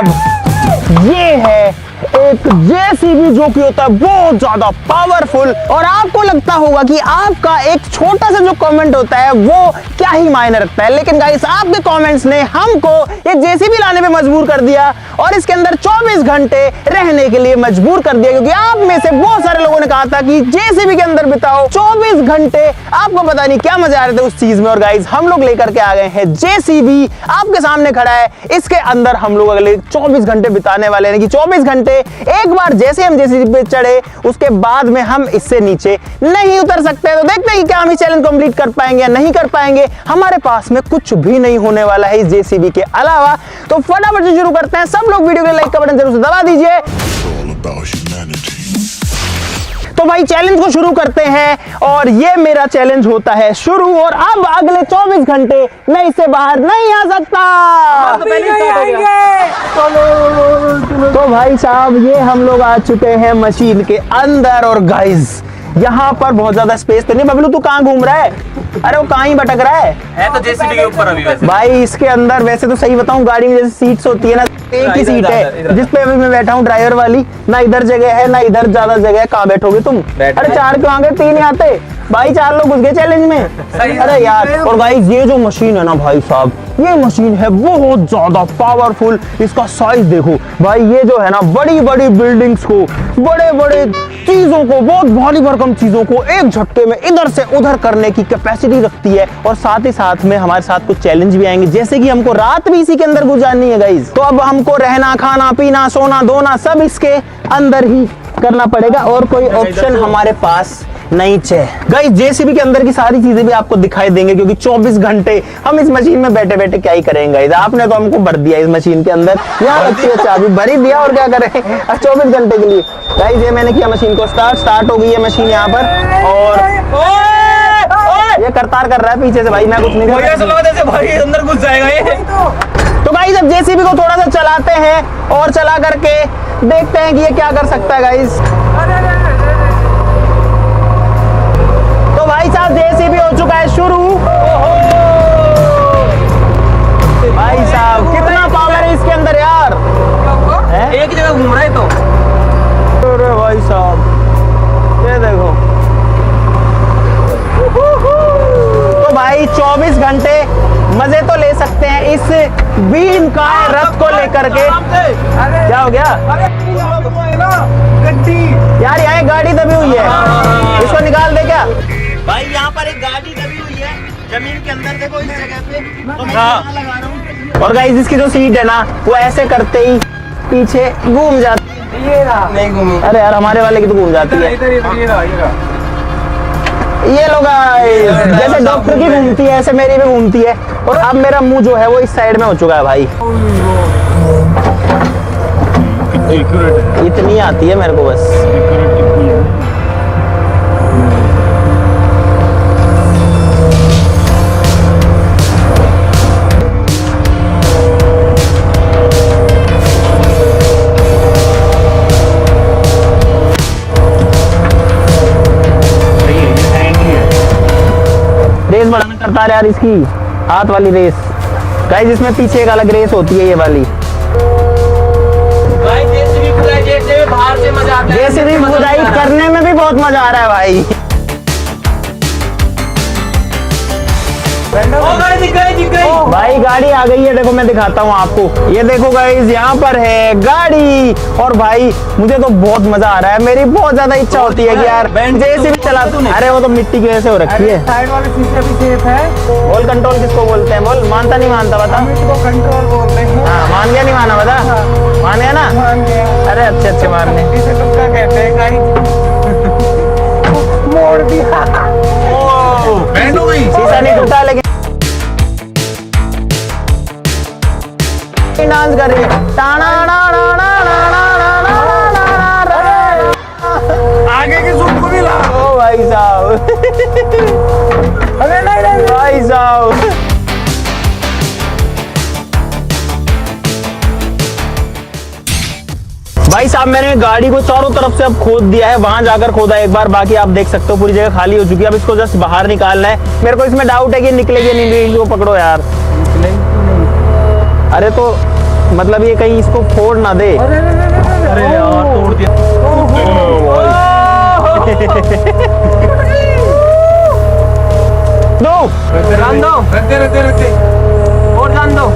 साहब ये है एक जेसीबी जो कि होता है बहुत ज्यादा पावरफुल। और आपको लगता होगा कि आपका एक छोटा सा जो कमेंट होता है वो क्या ही मायने रखता है, लेकिन गाइस आपके कमेंट्स ने हमको ये जेसीबी लाने पे मजबूर कर दिया और इसके अंदर 24 घंटे रहने के लिए मजबूर कर दिया, क्योंकि आप में से बहुत सारे लोगों ने कहा था कि जेसीबी के अंदर बिताओ 24 घंटे। आपको पता नहीं क्या मजा आ रहे थे उस चीज में। और गाइस हम लोग लेकर के आ गए हैं जेसीबी, आपके सामने खड़ा है। इसके अंदर हम लोग अगले 24 घंटे बिताने वाले हैं कि 24 घंटे एक बार जैसे हम जेसीबी पे चढ़े उसके बाद में हम इससे नीचे नहीं उतर सकते। तो देखते हैं कि क्या हम इस चैलेंज कंप्लीट कर पाएंगे या नहीं कर पाएंगे। हमारे पास में कुछ भी नहीं होने वाला है इस जेसीबी के अलावा। तो फटाफट से शुरू करते हैं। सब लोग वीडियो के लाइक का बटन जरूर से दबा दीजिए। तो भाई चैलेंज को शुरू करते हैं और ये मेरा चैलेंज होता है शुरू। और अब अगले 24 घंटे मैं इससे बाहर नहीं आ सकता। तो भाई साहब ये हम लोग आ चुके हैं मशीन के अंदर। और गाइस यहाँ पर बहुत ज्यादा स्पेस तो नहीं। बबलू तू कहाँ घूम रहा है? अरे वो कहाँ ही भटक रहा है तो जेसीबी के ऊपर अभी वैसे। भाई इसके अंदर वैसे तो सही बताऊं गाड़ी में जैसे सीट्स होती है ना, एक ही सीट है जिसपे अभी मैं बैठा हूँ ड्राइवर वाली। ना इधर जगह है ना इधर ज्यादा जगह है। कहाँ बैठोगे तुम? अरे 4 क्यों आ गए? 3 आते भाई। 4 लोग घुस गए चैलेंज में। अरे यार। और गाइस ये जो मशीन है ना भाई साहब, ये मशीन है बहुत ज्यादा पावरफुल। इसका साइज देखो भाई। ये जो है ना बड़ी बड़ी बिल्डिंग्स को, बड़े बड़े चीजों को, बहुत भारी भरकम चीजों को एक झटके में इधर से उधर करने की कैपेसिटी रखती है। और साथ ही साथ में हमारे साथ कुछ चैलेंज भी आएंगे, जैसे कि हमको रात भी इसी के अंदर गुजारनी है गाइस। तो अब हमको रहना, खाना, पीना, सोना, धोना सब इसके अंदर ही करना पड़ेगा और कोई ऑप्शन हमारे पास नहीं है। गाइस जेसीबी के अंदर की सारी चीजें भी आपको दिखाई देंगे, क्योंकि 24 घंटे हम इस मशीन में बैठे बैठे क्या ही करेंगे गाइस। आपने तो हमको भर दिया इस मशीन के अंदर। यहाँ रखी है चाबी, भर ही दिया और क्या करें 24 घंटे के लिए। गाइस ये मैंने किया मशीन को स्टार्ट हो गई है मशीन यहाँ पर। और ये करतार कर रहा है पीछे से भाई। मैं कुछ नहीं कर रहा भाई अंदर घुस जाएगा ये। तो गाइस अब जेसीबी को थोड़ा सा चलाते हैं और चला करके देखते हैं कि ये क्या कर सकता है गाइस। तो भाई साहब जेसीबी हो चुका है शुरू। भाई साहब कितना पावर है इसके अंदर यार। एक जगह घूम रहा है तो। अरे भाई साहब ये देखो। तो भाई 24 घंटे मजे तो ले सकते हैं इस बीम का रथ को लेकर के। क्या हो गया यार? यहाँ गाड़ी दबी हुई है, इसको निकाल दे क्या भाई? यहाँ पर एक गाड़ी दबी हुई है जमीन के अंदर, देखो इस जगह पे। तो मैं यहाँ लगा रहा हूँ। और गाइस इसकी जो सीट है ना वो ऐसे करते ही पीछे घूम जाती है। ये नहीं घूमी। अरे यार हमारे वाले की तो घूम जाती है। ये लोग जैसे डॉक्टर की घूमती है ऐसे मेरी भी घूमती है। और अब मेरा मुंह जो है वो इस साइड में हो चुका है भाई। इतनी आती है मेरे को बस। रेस बढ़ाना करता है यार इसकी हाथ वाली रेस। गाइस इसमें पीछे एक अलग रेस होती है ये वाली। जेसीबी खुदाई करने में भी बहुत मजा आ रहा है भाई। भाई गाड़ी आ गई है, देखो मैं दिखाता हूँ आपको। ये देखो गाइस यहाँ पर है गाड़ी। और भाई मुझे तो बहुत मजा आ रहा है। मेरी बहुत ज्यादा इच्छा होती है कि यार जेसीबी चला। अरे वो तो मिट्टी की वजह से हो रखी है। साइड वाले शीशे भी सेफ है। वॉल कंट्रोल किसको बोलते हैं? बोल। मानता नहीं मानता बता। कंट्रोल बोलते हैं। हाँ मान गया नहीं माना बता। मान गया ना? मान गया। अरे अच्छे अच्छे मारने। इसे तुक्का कहते हैं गाइस। मोड़ दिया। बैंड हो गई। शीशा नहीं टूटा लेकिन डांस कर रही है। आगे की सूट को भी ला। ओ भाई साहब। अरे नहीं भाई साहब। भाई साहब मैंने गाड़ी को चारों तरफ से अब खोद दिया है। वहां जाकर खोदा एक बार, बाकी आप देख सकते हो पूरी जगह खाली हो चुकी है। अब इसको जस्ट बाहर निकालना है। मेरे को इसमें डाउट है कि निकलेगी नहीं। निकलेगी। पकड़ो यार। अरे तो मतलब ये कहीं इसको फोड़ ना दे। अरे यार तोड़ दिया। दो जान दो, रहते और जान दो।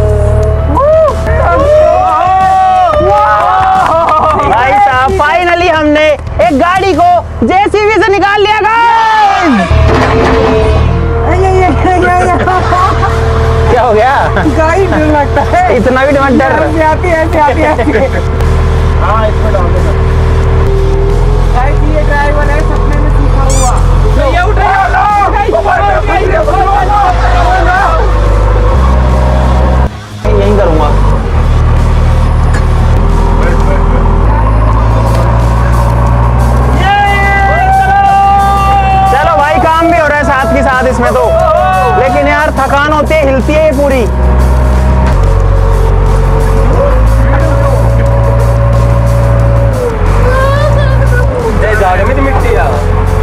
भाई साहब फाइनली हमने एक गाड़ी को जेसीबी से निकाल लिया गाइस। क्या हो गया? गाड़ी डर लगता है, इतना भी मत डर। ऐसे आती है, ऐसे आती है। हाँ इसमें डाल देना। गाइस ये ड्राइवर है, सपने में सीखा हुआ। ये उठ रहा है। यहीं करूंगा। चलो भाई काम भी हो रहा है साथ के साथ इसमें तो, लेकिन यार थकान होती है, हिलती है ये पूरी।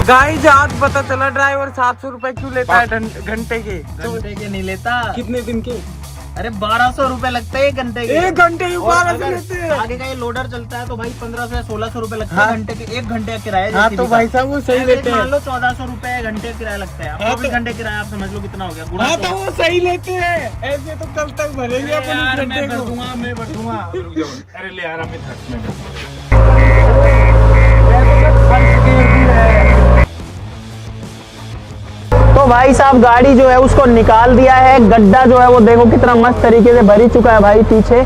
गाइस आज पता चला ड्राइवर 700 रुपए क्यों लेता है घंटे के। घंटे के नहीं लेता। कितने दिन के? अरे 1200 रुपए लगते हैं 1 घंटे के। 1 घंटे के और 1200 अगर लेते हैं। आगे का ये लोडर चलता है तो भाई 1500 या 1600 रुपए लगता हाँ। है घंटे के। 1 घंटे का किराया। हाँ JCB तो का। भाई साहब वो सही लेते मान हैं। लो 1400 रुपए घंटे का किराया लगता है। हाँ 24 तो- घंटे किराया आप समझ लो कितना हो गया। गुणा हाँ तो- तो वो सही लेते हैं, ऐसे तो कल तक भरेंगे अपन यार इस मैं घंटे भर को। दूंगा, मैं भर दूंगा। अरे ले यार हमें तो भाई साहब गाड़ी जो है उसको निकाल दिया है। गड्ढा जो है वो देखो कितना मस्त तरीके से भरी चुका है भाई पीछे।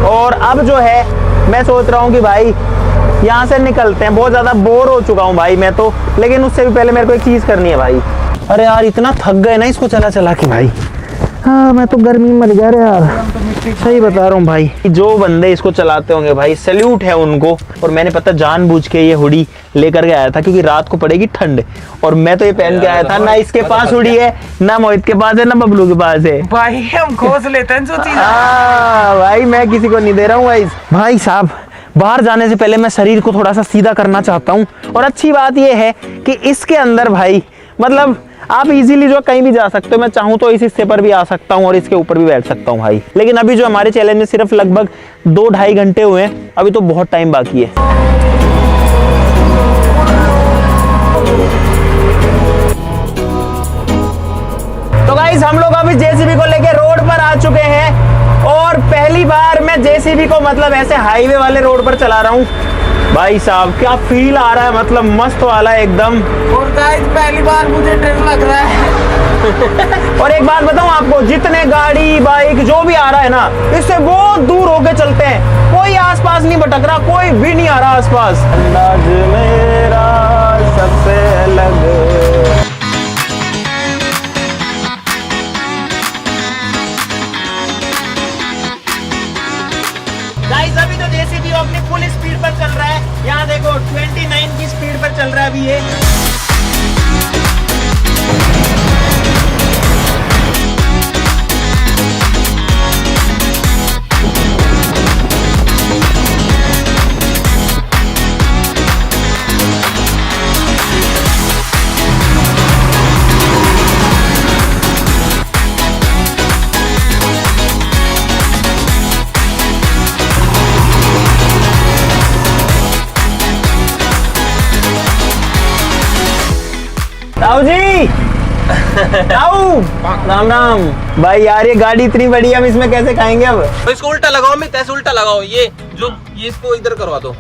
और अब जो है मैं सोच रहा हूँ कि भाई यहाँ से निकलते हैं। बहुत ज्यादा बोर हो चुका हूँ भाई मैं तो, लेकिन उससे भी पहले मेरे को एक चीज करनी है भाई। अरे यार इतना थक गए ना इसको चला चला के भाई। हाँ मैं तो गर्मी में मर गया रे यार, सही बता रहा हूँ भाई। जो बंदे इसको चलाते होंगे भाई सैल्यूट है उनको। और मैंने पता जानबूझ के ये हुडी लेकर के आया था क्योंकि रात को पड़ेगी ठंड, और मैं तो ये पहन के आया था। ना इसके पास हुडी है, ना मोहित के पास है, ना बबलू के पास है। भाई हम खोज लेते हैं जो चीज। हाँ भाई मैं किसी को नहीं दे रहा हूँ भाई साहब। बाहर जाने से पहले मैं शरीर को थोड़ा सा सीधा करना चाहता हूँ। और अच्छी बात यह है कि इसके अंदर भाई मतलब आप इजीली जो कहीं भी जा सकते हो। मैं चाहूँ तो इस हिस्से पर भी आ सकता हूँ और इसके ऊपर भी बैठ सकता हूँ भाई। लेकिन अभी जो हमारे चैलेंज में सिर्फ लगभग 2-2.5 घंटे हुए हैं, अभी तो बहुत टाइम बाकी है। तो गाइस हम लोग अभी जेसीबी को लेके रोड पर आ चुके हैं और पहली बार मैं जेसीबी को मतलब ऐसे हाईवे वाले रोड पर चला रहा हूँ। भाई साहब क्या फील आ रहा है, मतलब मस्त वाला है एकदम। और गाइस पहली बार मुझे डर लग रहा है। और एक बात बताऊं आपको, जितने गाड़ी बाइक जो भी आ रहा है ना, इससे बहुत दूर होके चलते हैं। कोई आसपास नहीं भटक रहा, कोई भी नहीं आ रहा आसपास। अंदाज मेरा सबसे अलग। गाइस अभी तो जेसीबी अपनी फुल स्पीड पर चल रहा है। यहाँ देखो 29 की स्पीड पर चल रहा है अभी ये। ताऊ जी, ताऊ राम राम। भाई यार ये गाड़ी इतनी बड़ी है, हम इसमें कैसे खाएंगे अब? तो इसको उल्टा लगाओ, मैं तैसे उल्टा लगाओ। ये इसको इधर करवा दो।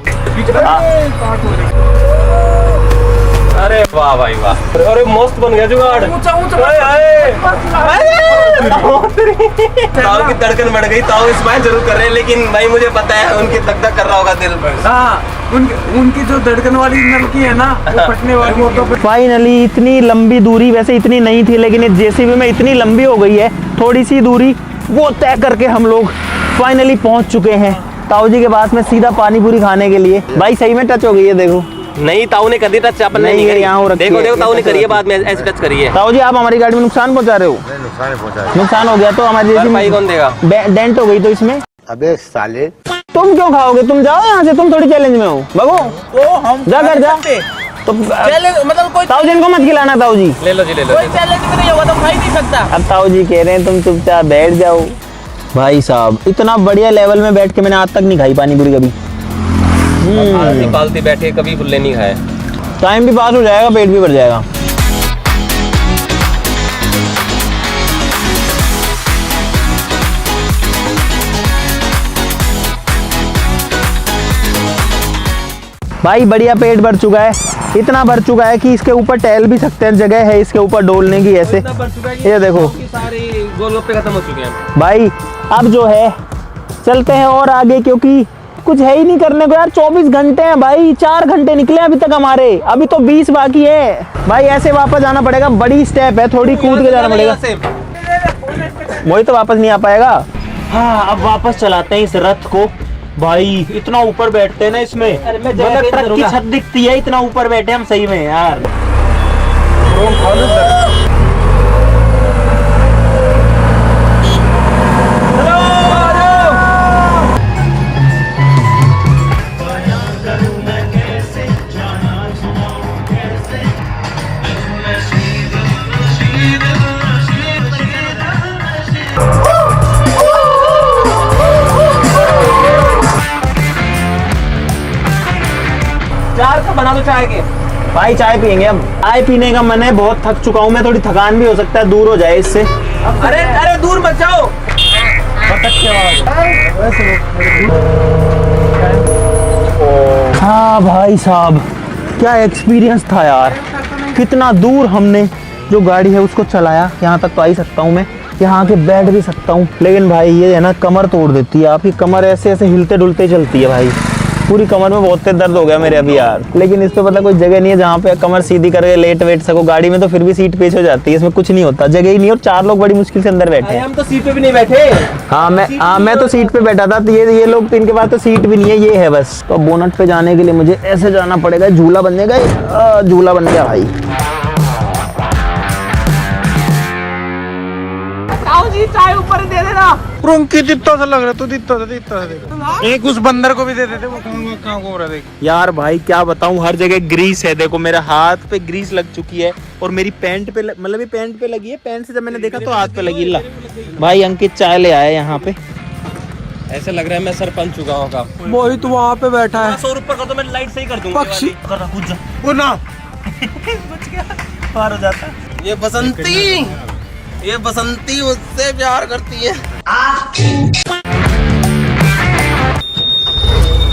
अरे वाह भाई वाह, अरे मस्त बन गया जुगाड़। ऊंचा ऊंचा ताऊ की धड़कन बढ़ गई। ताऊ स्माइल जरूर कर रहे हैं, लेकिन भाई मुझे पता है उनकी धक धक कर रहा होगा दिल में। हाँ उनकी जो धड़कन वाली नलकी है ना वो फटने वाली। वो तो फाइनली इतनी लंबी दूरी वैसे इतनी नहीं थी, लेकिन इस जेसीबी में इतनी लंबी हो गई है, थोड़ी सी दूरी वो तय करके हम लोग फाइनली पहुंच चुके हैं ताऊ जी के पास में, सीधा पानी पूरी खाने के लिए। भाई सही में टच हो गई है, देखो। नहीं ताऊ ने कर दी टच, अपन ने नहीं, नहीं करी। यहाँ हो रखी देखो है। देखो ताऊ ने करी है, बाद में ऐसे टच करी है। ताऊ जी आप हमारी गाड़ी में नुकसान पहुंचा रहे हो। नुकसान हो गया तो हमारी भरपाई कौन देगा? डेंट हो गई तो इसमें। अबे साले तुम क्यों खाओगे? तुम जाओ यहाँ से, तुम थोड़ी चैलेंज में हो। भगो तो हम जा कर जा। तो मतलब कोई ताऊ जी इनको मत खिलाना। ताऊ जी ले लो जी ले लो। कोई चैलेंज भी नहीं होगा तो खा ही नहीं सकता। अब ताऊ जी कह रहे हैं तुम चुपचाप बैठ जाओ। भाई साहब इतना बढ़िया लेवल में बैठ के मैंने आज तक नहीं खाई पानी पूरी कभी। पालती पालती बैठे कभी फुल्ले नहीं खाए। टाइम भी पास हो जाएगा, पेट भी भर जाएगा। भाई बढ़िया पेट भर चुका है, इतना भर चुका है कि इसके ऊपर टहल भी सकते हैं, जगह है इसके ऊपर डोलने की ऐसे। ये देखो सारे गोलगप्पे खत्म हो चुके हैं भाई। अब जो है चलते हैं और आगे, क्योंकि कुछ है ही नहीं करने को यार। 24 घंटे हैं भाई, 4 घंटे निकले अभी तक हमारे, अभी तो 20 बाकी है भाई। ऐसे वापस जाना पड़ेगा, बड़ी स्टेप है, थोड़ी कूद के जाना पड़ेगा। वही तो वापस नहीं आ पाएगा। हाँ अब वापस चलाते हैं इस रथ को भाई। इतना ऊपर बैठते हैं ना इसमें, मतलब ट्रक की छत दिखती है, इतना ऊपर बैठे हम सही में यार। चार का बना दो चाय के। भाई चाय पियेंगे हम, चाय पीने का मन है, बहुत थक चुका हूँ मैं। थोड़ी थकान भी हो सकता है दूर हो जाए इससे। अरे अरे दूर मत जाओ। हाँ भाई साहब क्या एक्सपीरियंस था यार। कितना दूर हमने जो गाड़ी है उसको चलाया, यहाँ तक तो आ ही सकता हूँ मैं, यहाँ के बैठ भी सकता हूँ। लेकिन भाई ये है ना कमर तोड़ देती है, आपकी कमर ऐसे ऐसे हिलते डुलते चलती है भाई। पूरी कमर में बहुत तेज दर्द हो गया मेरे अभी यार। लेकिन इस पे पता कोई जगह नहीं है जहाँ पे कमर सीधी करके लेट वेट सको। गाड़ी में तो फिर भी सीट पेश हो जाती है, इसमें कुछ नहीं होता, जगह ही नहीं। और 4 लोग बड़ी मुश्किल से अंदर बैठे हैं। हम तो सीट पे भी नहीं बैठे। मैं तो सीट पे बैठा था, तो ये लोग, इनके पास तो सीट भी नहीं है, ये है बस। तो बोनट पे जाने के लिए मुझे ऐसे जाना पड़ेगा। झूला बन गया, झूला बन गया भाई। जी चाय ऊपर दे देना। रुंकी दित्ता सा लग रहा, तू दित्ता सा देख। एक उस बंदर को भी दे देते, वो कहाँ घूम रहा देख। यार भाई क्या बताऊं, हर जगह ग्रीस है। देखो मेरे हाथ पे ग्रीस लग चुकी है, और मेरी पैंट पे मतलब ये पैंट पे लगी है। पैंट से जब मैंने देखा तो हाथ पे लगी। ला भाई अंकित चाय ले आया यहाँ पे। ऐसे लग रहा है मैं सरपंच चुका होगा। वही तो वहाँ पे बैठा है। 100 रुपए का तो मैं लाइट सही कर दूंगा। पक्षी वो ना पार हो जाता। ये बसंती मुझसे प्यार करती है।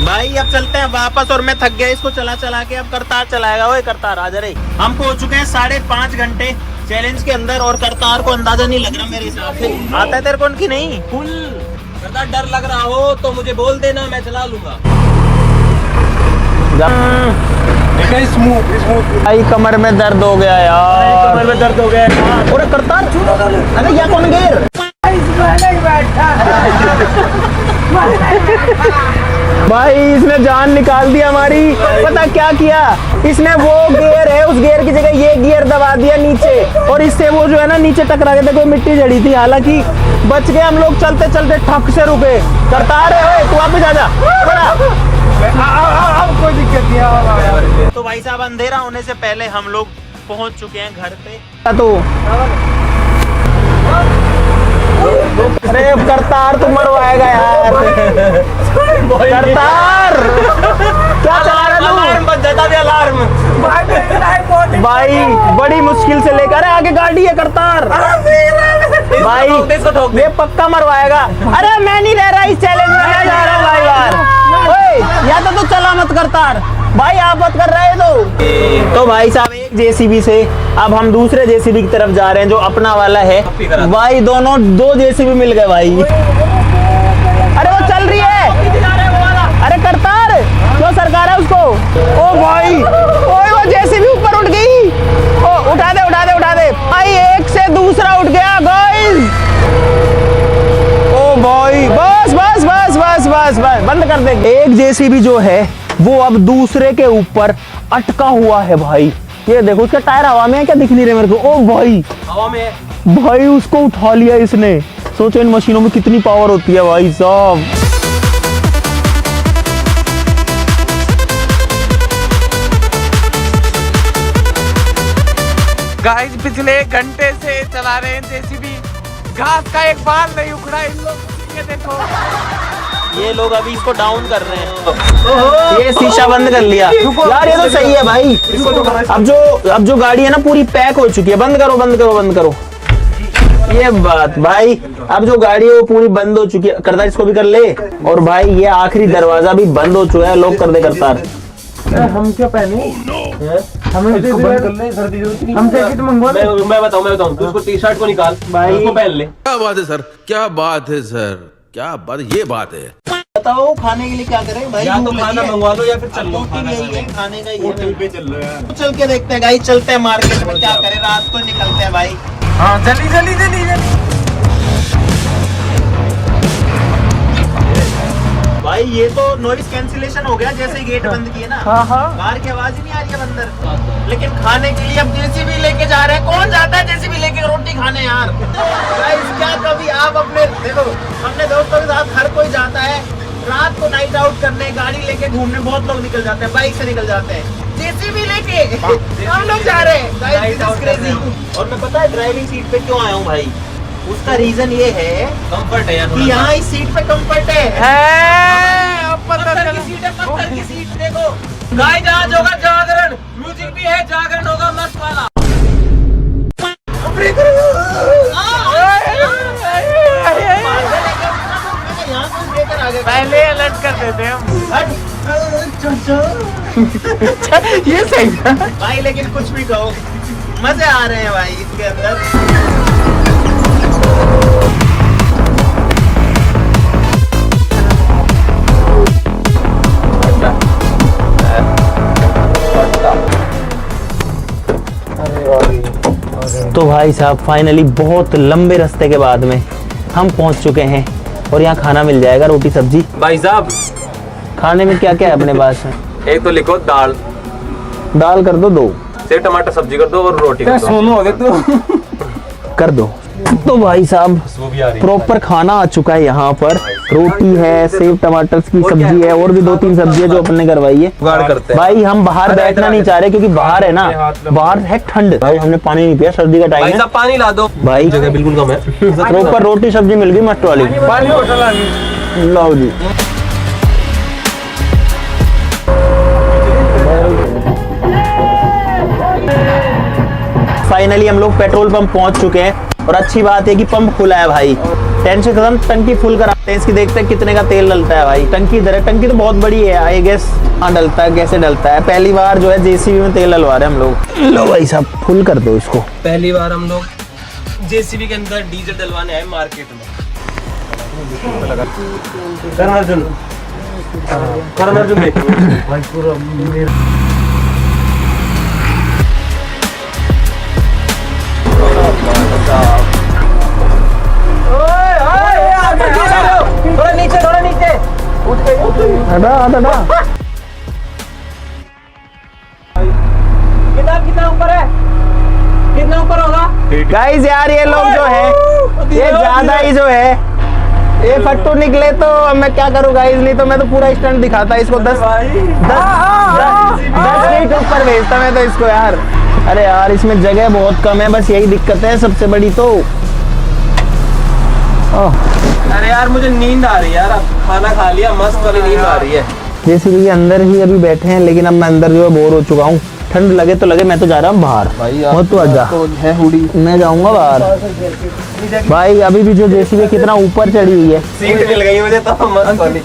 भाई अब चलते हैं वापस, और मैं थक गया इसको चला चला के। अब करतार चलाएगा। ओए करतार आ जा रे। हम पहुंच चुके हैं 5.5 घंटे चैलेंज के अंदर, और करतार को अंदाजा नहीं लग रहा मेरे हिसाब से। आता है तेरे को उनकी नहीं फुल करता। डर लग रहा हो तो मुझे बोल देना, मैं चला लूंगा। भाई कमर में दर्द हो गया यार, कमर में दर्द हो गया यार। और करतार अरे या कौन गेर भाई, इसने जान निकाल दी हमारी। पता क्या किया इसने, वो गियर है, उस गियर की जगह ये गियर दबा दिया नीचे, और इससे वो जो है ना नीचे टकरा गया था। कोई मिट्टी जड़ी थी, हालांकि बच गए हम लोग। चलते चलते ठक से रुके। करतार है तू वापस आ जा। अब कोई दिक्कत नहीं। तो भाई साहब अंधेरा होने से पहले हम लोग पहुंच चुके हैं घर पे। तो अरे करतार तुम मरवाएगा यार। करतार क्या चला रहा तू? अलार्म बज जाता भी अलार्म। भाई बड़ी मुश्किल से लेकर आगे गाड़ी है करतार। भाई ये पक्का मरवाएगा। अरे मैं नहीं रह रहा इस चैलेंज में, मैं जा रहा हूँ भाई बार। ओए या तो तू चला मत करतार भाई, आप मत कर रहे तो भाई साहब एक जेसीबी से अब हम दूसरे जेसीबी की तरफ जा रहे हैं जो अपना वाला है भाई। दोनों 2 जेसीबी मिल गए भाई। अरे वो चल रही है। अरे करतार क्यों सरकार है उसको? ओ भाई ओए वो जेसीबी ऊपर उठ गई। ओ उठा दे उठा दे उठा दे भाई, एक से दूसरा उठ गया गाइस। ओ भाई बस बस बस बस बस बस बंद कर दे। एक जेसीबी जो है वो अब दूसरे के ऊपर अटका हुआ है भाई। ये देखो उसका टायर हवा में है, क्या दिख नहीं रहा मेरे को। ओ भाई हवा में भाई उसको उठा लिया इसने। सोचो इन मशीनों में कितनी पावर होती है भाई साहब। गाइस पिछले 1 घंटे से चला रहे हैं जेसीबी। घास का एक बाल नहीं उखड़ा इन लोग। के देखो। ये लोग अभी इसको डाउन कर रहे हैं। ये शीशा बंद कर लिया यार, ये तो सही है भाई। अब जो गाड़ी है ना पूरी पैक हो चुकी है। बंद करो बंद करो बंद करो। ये बात भाई, अब जो गाड़ी है वो पूरी बंद हो चुकी है। करतार इसको भी कर ले। और भाई ये आखिरी दरवाजा भी बंद हो चुका है। लोग कर दे करतार। हम क्या पहने? हमें इसको बंद कर ले, सर्दी जरूरत नहीं। हम जैकेट मंगवा ले। मैं बताऊं तू उसको टी-शर्ट को निकाल भाई, उसको पहन ले। क्या बात है सर, क्या बात है सर, क्या बात, ये बात है। बताओ खाने के लिए क्या करें भाई? या तो खाना मंगवा लो या फिर चल लो। खाने का ही होटल पे चल रहे हैं। चल के देखते हैं गाइस, चलते हैं मार्केट में। क्या करें, रात को निकलते हैं भाई। हाँ जल्दी जल्दी जल्दी जल्दी। भाई ये तो नॉइस कैंसिलेशन हो गया जैसे गेट बंद किए ना। बाहर की आवाज ही नहीं आ रही है अंदर। लेकिन खाने के लिए अब जेसीबी लेके जा रहे हैं। कौन जाता है जेसीबी लेके रोटी खाने यार? गाइस क्या कभी आप अपने देखो, अपने दोस्तों के साथ हर कोई जाता है रात को नाइट आउट करने, गाड़ी लेके घूमने। बहुत लोग निकल जाते हैं, बाइक से निकल जाते हैं। जेसीबी लेके हम लोग जा रहे हैं गाइस, दिस इज क्रेजी। और मैं पता है ड्राइविंग सीट पे क्यों आया हूँ भाई? उसका रीजन ये है कंफर्ट है यार कि यहाँ इस सीट पे कंफर्ट है। अब पता पत्थर की सीट है, पत्थर की सीट। देखो गाइस आज होगा जागरण, म्यूजिक भी है, जागरण होगा मस्त वाला। पहले अलर्ट कर देते हम। ये सही था भाई, लेकिन कुछ भी कहो मजे आ रहे हैं भाई इसके अंदर। तो भाई साहब फाइनली बहुत लंबे रास्ते के बाद में हम पहुंच चुके हैं और यहाँ खाना मिल जाएगा, रोटी सब्जी। भाई साहब खाने में क्या क्या है अपने पास? एक तो लिखो दाल दाल कर दो 2, सेव टमाटर सब्जी कर दो और रोटी कर दो। सोनू हो गए तू। कर दो। तो भाई साहब वो भी आ रही है। प्रॉपर खाना आ चुका है यहाँ पर। रोटी है, सेव टमाटर की सब्जी है और भी 2-3 सब्जी है जो अपन ने करवाई है। जुगाड़ करते हैं भाई हम बाहर बैठना नहीं चाह रहे क्योंकि बाहर है ना, बाहर है ठंड। भाई हमने पानी नहीं पिया, सर्दी का टाइम भाई है साहब पानी ला दो भाई। जगह बिल्कुल कम है। प्रॉपर रोटी सब्जी मिल गई मस्त वाली। पानी होटल आ गई। लो जी। फाइनली हम लोग पेट्रोल पंप पहुंच चुके हैं और अच्छी बात है कि पंप खुला है भाई। टेंशन खत्म, टंकी फुल कराते हैं इसकी। देखते हैं कितने का तेल डलता है भाई। टंकी इधर है, टंकी तो बहुत बड़ी है आई गेस। हाँ डलता है, कैसे डलता है? पहली बार जो है जेसीबी में तेल डलवा रहे हैं हम लोग। लो भाई साहब फुल कर दो इसको। पहली बार हम लोग जेसीबी के अंदर डीजल डलवाने आए मार्केट में। करण अर्जुन भाई पूरा थोड़ा नीचे थोड़ा नीचे। हटा हटा। कितना ऊपर है? कितना ऊपर होगा? गाइस यार ये लोग जो है ये ज्यादा ही जो है ये फट्टू निकले। तो अब मैं क्या करूँ गाइस, नहीं तो मैं तो पूरा स्टंट दिखाता इसको। 10 फीट ऊपर भेजता मैं तो इसको यार। अरे यार इसमें जगह बहुत कम है, बस यही दिक्कत है सबसे बड़ी। तो अरे यार मुझे नींद आ रही है यार। अब खाना खा लिया, मस्त वाली नींद आ रही है। जेसीबी के अंदर ही अभी बैठे हैं, लेकिन अब मैं अंदर जो है बोर हो चुका हूँ। ठंड लगे तो लगे, मैं तो जा रहा हूँ बाहर। बहुत तो आजा, मैं जाऊंगा बाहर भाई। अभी भी जो जेसीबी कितना ऊपर चढ़ी हुई है। सीट मिल गई मुझे तो मस्त वाली।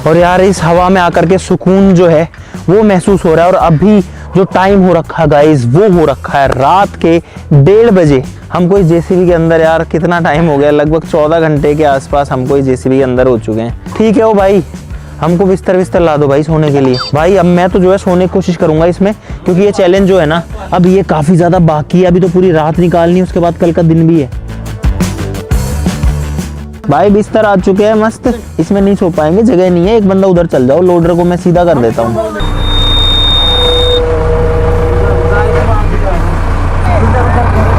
और यार इस हवा में आकर के सुकून जो है वो महसूस हो रहा है। और अभी जो टाइम हो रखा है गाइस, वो हो रखा है रात के 1:30 बजे। हमको इस जेसीबी के अंदर यार कितना टाइम हो गया, लगभग 14 घंटे के आसपास हमको इस जेसीबी के अंदर हो चुके हैं। ठीक है ओ भाई, हमको बिस्तर ला दो भाई सोने के लिए। भाई अब मैं तो जो है सोने की कोशिश करूंगा इसमें, क्योंकि ये चैलेंज जो है ना अब ये काफी ज्यादा बाकी है। अभी तो पूरी रात निकालनी है, उसके बाद कल का दिन भी है। भाई बिस्तर आ चुके हैं मस्त, इसमें नहीं सो पाएंगे, जगह नहीं है। एक बंदा उधर चल जाओ, लोडर को मैं सीधा कर देता हूँ।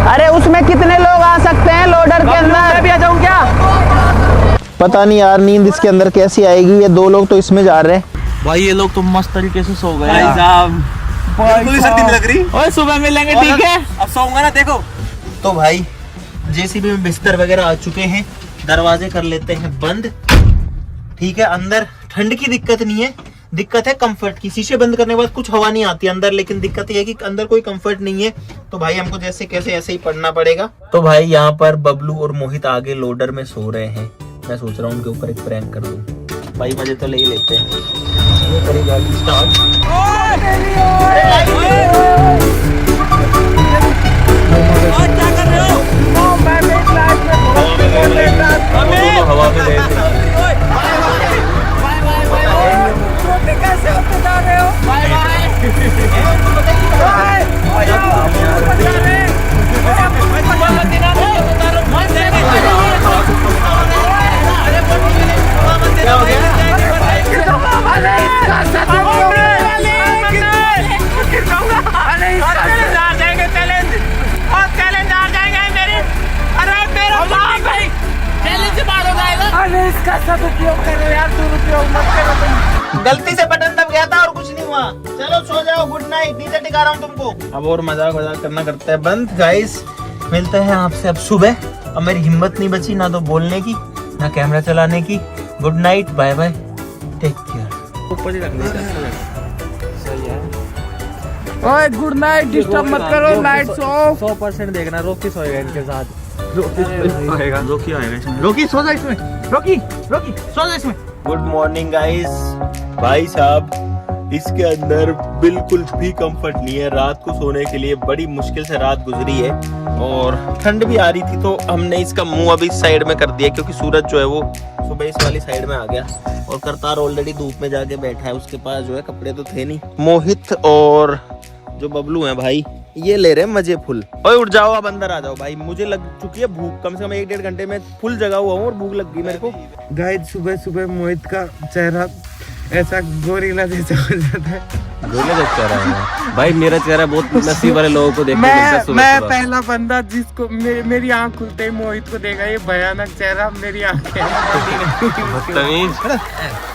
अरे उसमें कितने लोग आ सकते हैं लोडर के अंदर? मैं भी आ जाऊँ क्या? पता नहीं यार नींद इसके अंदर कैसी आएगी। ये 2 लोग तो इसमें जा रहे हैं भाई। ये लोग तो मस्त तरीके से सो गए भाई साहब बिल्कुल सर्दी नहीं लग रही। ओए सुबह मिलेंगे, ठीक है? अब सोऊंगा ना देखो। तो भाई जेसीबी में बिस्तर वगैरह आ चुके हैं दरवाजे कर लेते हैं बंद। ठीक है, अंदर ठंड की दिक्कत नहीं है, दिक्कत है कंफर्ट की। शीशे बंद करने के बाद कुछ हवा नहीं आती अंदर, लेकिन दिक्कत ये है कि अंदर कोई कंफर्ट नहीं है। तो भाई हमको जैसे कैसे ऐसे ही पढ़ना पड़ेगा। तो भाई यहाँ पर बबलू और मोहित आगे लोडर में सो रहे हैं। मैं सोच रहा हूँ उनके ऊपर एक प्रैंक कर दूं। भाई मजे तो ले ही लेते हैं। ये करी गाड़ी स्टार्ट। हवा में गए थे। इसका सदुपयोग करो यार, दुरुपयोग मत करो तुम। गलती से बटन दब गया था और कुछ नहीं हुआ। चलो सो जाओ, गुड नाइट। नीचे टिका रहा हूँ तुमको। अब और मजाक करना करते हैं बंद। गाइस मिलते हैं आपसे अब सुबह। अब मेरी हिम्मत नहीं बची ना तो बोलने की ना कैमरा चलाने की। Good night, bye bye, take care. ऊपर ही रखना ओए गुड नाइट, डिस्टर्ब मत करो, लाइट्स ऑफ। 100% देखना, रोकी सोएगा इनके साथ। रोकी सो जा इसमें, रोकी सो जा इसमें। Good morning guys. भाई साहब इसके अंदर बिल्कुल भी कंफर्ट नहीं है। रात को सोने के लिए बड़ी मुश्किल से रात गुजरी है और ठंड भी आ रही थी, तो हमने इसका मुंह अभी साइड में कर दिया क्योंकि सूरज जो है वो सुबह इस वाली साइड में आ गया और करतार ऑलरेडी धूप में जाके बैठा है। उसके पास जो है कपड़े तो थे नहीं। मोहित और जो बबलू हैं भाई ये ले रहे हैं मजे फुल। ओए उठ जाओ, अब अंदर आ जाओ भाई, मुझे लग चुकी है भूख। कम से कम 1-1.5 घंटे में फुल जगा हुआ हूँ और भूख लग गई मेरे को। गाइस सुबह सुबह मोहित का चेहरा ऐसा गोरिल्ला जैसा हो जाता है। गोले का चेहरा है भाई, मेरा चेहरा बहुत नसीब वाले लोगों को देखने मिलता है सुबह मैं सुबह। पहला बंदा जिसको मेरी आंख खुलते ही मोहित को देखा। ये भयानक चेहरा मेरी आंखें तमीज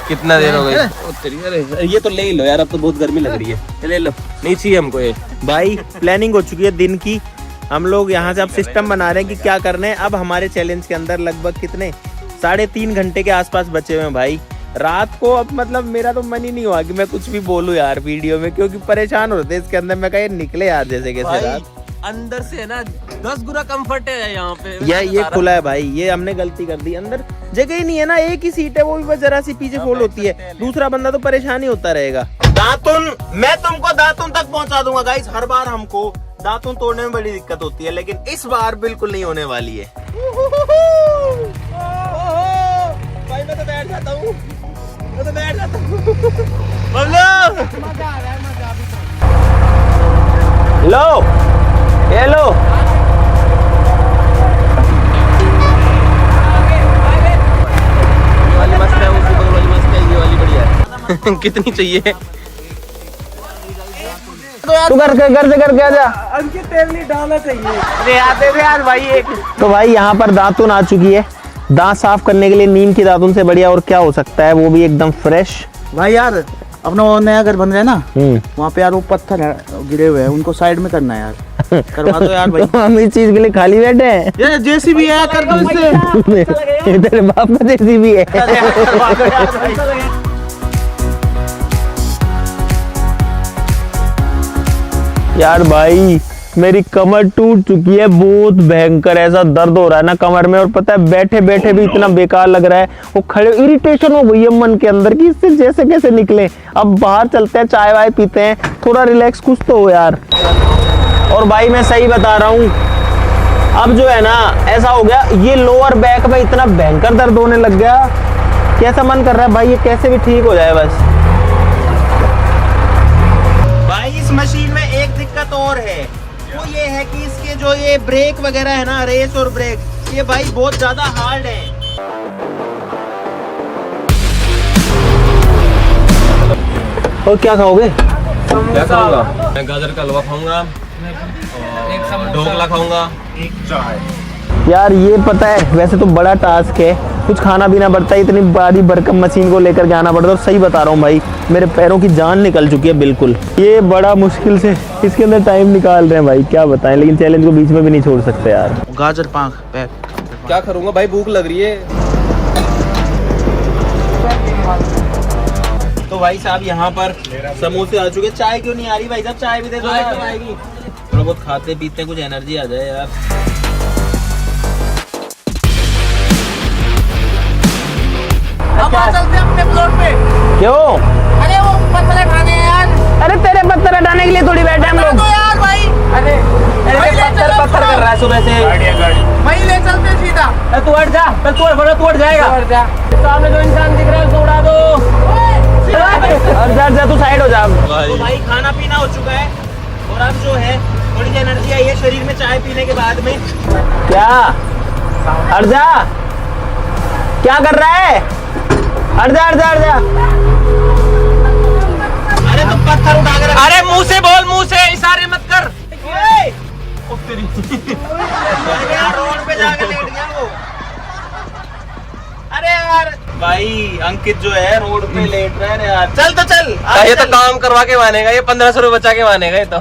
कितना देर हो गई। ओ तेरी, अरे ये तो ले ही लो यार, अब तो बहुत गर्मी लग रही है। ले लो, नहीं चाहिए हमको ये। भाई प्लानिंग हो चुकी है दिन की। हम लोग यहाँ से अब सिस्टम बना रहे हैं कि क्या करना है। अब हमारे चैलेंज के अंदर लगभग कितने 3.5 घंटे के आसपास बचे हुए हैं भाई। रात को अब मतलब मेरा तो मन ही नहीं हुआ कि मैं कुछ भी बोलूं यार वीडियो में, क्योंकि परेशान होते हैं इसके अंदर। मैं कहीं निकले यार जैसे कैसे रात। अंदर से ना 10 गुना कंफर्ट है यहाँ पे। ये खुला है भाई, ये हमने गलती कर दी। अंदर जगह ही नहीं है ना, एक ही सीट है, वो भी बस जरा सी पीछे फोल्ड होती है। दूसरा बंदा तो परेशान ही होता रहेगा। दातुन, मैं तुमको दातुन तक पहुंचा दूंगा गाइस। हर बार हमको दातुन तोड़ने में बड़ी दिक्कत होती है, लेकिन इस बार बिल्कुल नहीं होने वाली है। भाई मैं तो बैठ जाता हूँ, मैं तो बैठ जाता हूँ। लो ये लो, वाली मस्त है, उसी बगल वाली मस्त है, ये वाली बढ़िया है। कितनी चाहिए? तू घर से करके आ जा। अंकित तेल नहीं डालना चाहिए। अरे आते थे यार भाई एक। तो भाई यहाँ पर दातुन आ चुकी है। दांत साफ करने के लिए नीम की दातुन से बढ़िया और क्या हो सकता है, वो भी एकदम फ्रेश। भाई यार अपना वो नया घर बन रहा है ना, वहाँ पे यार वो पत्थर है गिरे हुए हैं, उनको साइड में करना है यार। करवा दो यार भाई। हम इस चीज के लिए खाली बैठे हैं। ये जेसीबी है, कर दो इससे। तेरे बाप का जेसीबी है। यार भाई मेरी कमर टूट चुकी है, बहुत भयंकर ऐसा दर्द हो रहा है ना कमर में। और पता है बैठे बैठे भी इतना बेकार लग रहा है। वो खड़े इरिटेशन हो गई है मन के अंदर कि इससे जैसे कैसे निकले। अब बाहर चलते हैं, चाय वाय पीते हैं, थोड़ा रिलैक्स कुछ तो हो यार। और भाई मैं सही बता रहा हूँ, अब जो है ना ऐसा हो गया, ये लोअर बैक में इतना भयंकर दर्द होने लग गया। कैसा मन कर रहा है भाई ये कैसे भी ठीक हो जाए बस। भाई इस मशीन में एक दिक्कत और है, वो ये है कि इसके जो ये ब्रेक वगैरह है ना, रेस और ब्रेक, ये भाई बहुत ज्यादा हार्ड है। और क्या खाओगे? क्या खाऊंगा? मैं गाजर का हलवा खाऊंगा, ढोकला खाऊंगा, यार ये पता है वैसे तो बड़ा टास्क है, कुछ खाना पीना पड़ता है, इतनी बड़ी भरकम मशीन को लेकर के आना पड़ता है। और सही बता रहा हूँ भाई मेरे पैरों की जान निकल चुकी है बिल्कुल। ये बड़ा मुश्किल से इसके अंदर टाइम निकाल रहे हैं भाई, क्या बताएं। लेकिन चैलेंज को बीच में भी नहीं छोड़ सकते यार। गाजर पाक क्या करूंगा भाई, भूख लग रही है। तो भाई साहब यहाँ पर समोसे आ चुके, चाय क्यों नहीं आ रही भाई साहब? चाय भी दे दो यार। थोड़ा बहुत खाते पीते कुछ एनर्जी आ जाए यार। अब आ चलते हैं अपने प्लॉट पे। क्यों? अरे वो पत्थर खाने हैं यार। अरे तेरे पत्थर हटाने के लिए थोड़ी बैठे हम लोग। तो यार भाई, अरे भाई ले पत्थर चलो, पत्थर कर रहा है सुबह से। वही ले चलते हैं सीधा। तू हट जा, तू हट जाएगा। सामने जो इंसान दिख रहा है उसको उड़ा दो। जा तू साइड हो जा। तो भाई खाना पीना हो चुका है और अब जो है थोड़ी सी एनर्जी आई है शरीर में चाय पीने के बाद में। क्या हट जा, क्या कर रहा है? हट जा। अरे तुम पत्थर उठा कर, अरे मुंह से बोल, मुंह से इशारे मत कर। रोड पे जाके लेट गया वो। अरे यार भाई अंकित जो है रोड पे लेट रहा है यार। चल तो चल, ये तो काम करवा के मानेगा, ये 1500 रुपये बचा के मानेगा ये तो।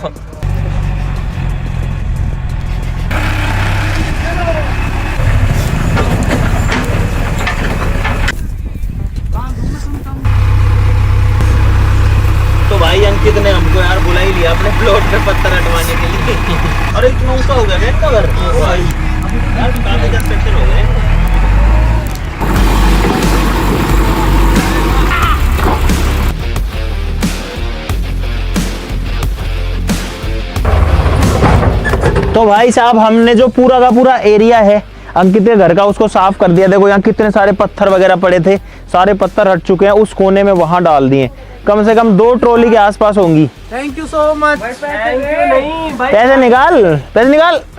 तो भाई अंकित ने हमको यार बुला ही लिया अपने प्लॉट पे पत्थर हटवाने के लिए। अरे इतना ऊंचा हो गया इतना घर भाई यार, काफी कंस्ट्रक्शन हो गए। तो भाई साहब हमने जो पूरा का पूरा एरिया है अंकित के घर का उसको साफ कर दिया। देखो यहाँ कितने सारे पत्थर वगैरह पड़े थे, सारे पत्थर हट चुके हैं। उस कोने में वहां डाल दिए, कम से कम 2 ट्रॉली के आसपास होंगी। Thank you so much. पैसे निकाल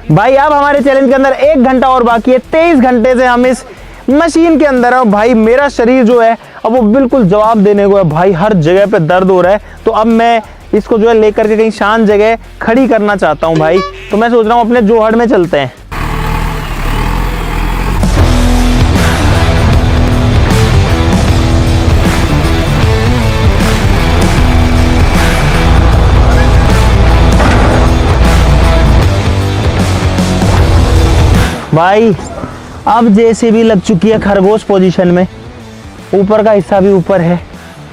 भाई। अब हमारे चैलेंज के अंदर 1 घंटा और बाकी है। 23 घंटे से हम इस मशीन के अंदर है भाई। मेरा शरीर जो है अब वो बिल्कुल जवाब देने को है भाई, हर जगह पे दर्द हो रहा है। तो अब मैं इसको जो है लेकर के कहीं शांत जगह खड़ी करना चाहता हूँ भाई। तो मैं सोच रहा हूँ अपने जोहड़ में चलते हैं। भाई अब जेसीबी लग चुकी है खरगोश पोजीशन में। ऊपर का हिस्सा भी ऊपर है,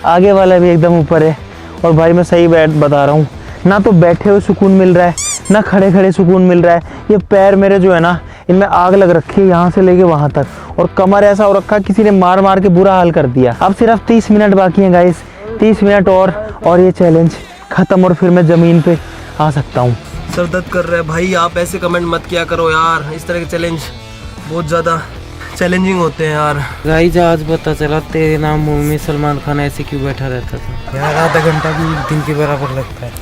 आगे वाला भी एकदम ऊपर है। और भाई मैं सही बता रहा हूँ, ना तो बैठे हुए सुकून मिल रहा है, ना खड़े खड़े सुकून मिल रहा है। ये पैर मेरे जो है ना, इनमें आग लग रखी है यहाँ से लेके वहाँ तक। और कमर ऐसा हो रखा, किसी ने मार मार के बुरा हाल कर दिया। अब सिर्फ 30 मिनट बाकी हैं गाइस, 30 मिनट और ये चैलेंज खत्म और फिर मैं ज़मीन पे आ सकता हूँ। सर दर्द कर रहा है भाई, आप ऐसे कमेंट मत किया करो यार। इस तरह के चैलेंज बहुत ज़्यादा चैलेंजिंग होते हैं यार। गाइस आज पता चला तेरे नाम मुंह में सलमान खान ऐसे क्यों बैठा रहता था यार। आधा घंटा भी 1 दिन के बराबर लगता है।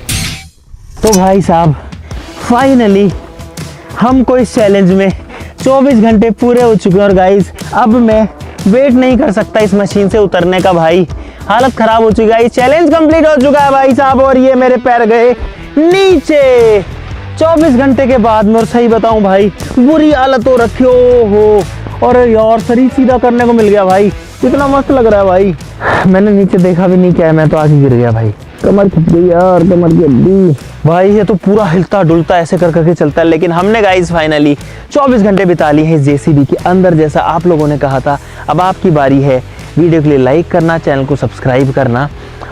तो भाई साहब फाइनली हमको इस चैलेंज में 24 घंटे पूरे हो चुके हैं। और गाइस अब मैं वेट नहीं कर सकता इस मशीन से उतरने का भाई, हालत खराब हो चुकी है। चैलेंज कंप्लीट हो चुका है भाई साहब और ये मेरे पैर गए नीचे 24 घंटे के बाद में। और सही बताऊं भाई बुरी हालत हो रखी हो। और यार शरीर सीधा करने को मिल गया भाई, कितना मस्त लग रहा है भाई। मैंने नीचे देखा भी नहीं क्या है, मैं तो आगे गिर गया भाई। कमर खिंच गई यार, कमर की हड्डी भाई। ये तो पूरा हिलता डुलता ऐसे कर करके चलता है। लेकिन हमने गाइस फाइनली 24 घंटे बिता लिए हैं इस जेसीबी के अंदर, जैसा आप लोगों ने कहा था। अब आपकी बारी है वीडियो के लिए लाइक करना, चैनल को सब्सक्राइब करना।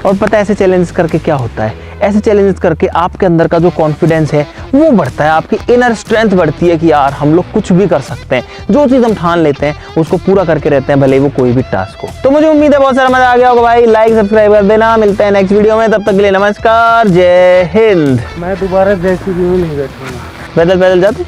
और पता है ऐसे चैलेंज करके क्या होता है, ऐसे चैलेंजेस करके आपके अंदर का जो कॉन्फिडेंस है वो बढ़ता है, आपकी इनर स्ट्रेंथ बढ़ती है कि यार हम लोग कुछ भी कर सकते हैं। जो चीज़ हम ठान लेते हैं उसको पूरा करके रहते हैं, भले वो कोई भी टास्क हो। तो मुझे उम्मीद है बहुत सारा मजा आ गया होगा भाई। लाइक सब्सक्राइब कर देना, मिलते हैं नेक्स्ट वीडियो में। तब तक के लिए नमस्कार, जय हिंद। मैं दोबारा जैसी भी नहीं बैठूंगा। पैदल जाते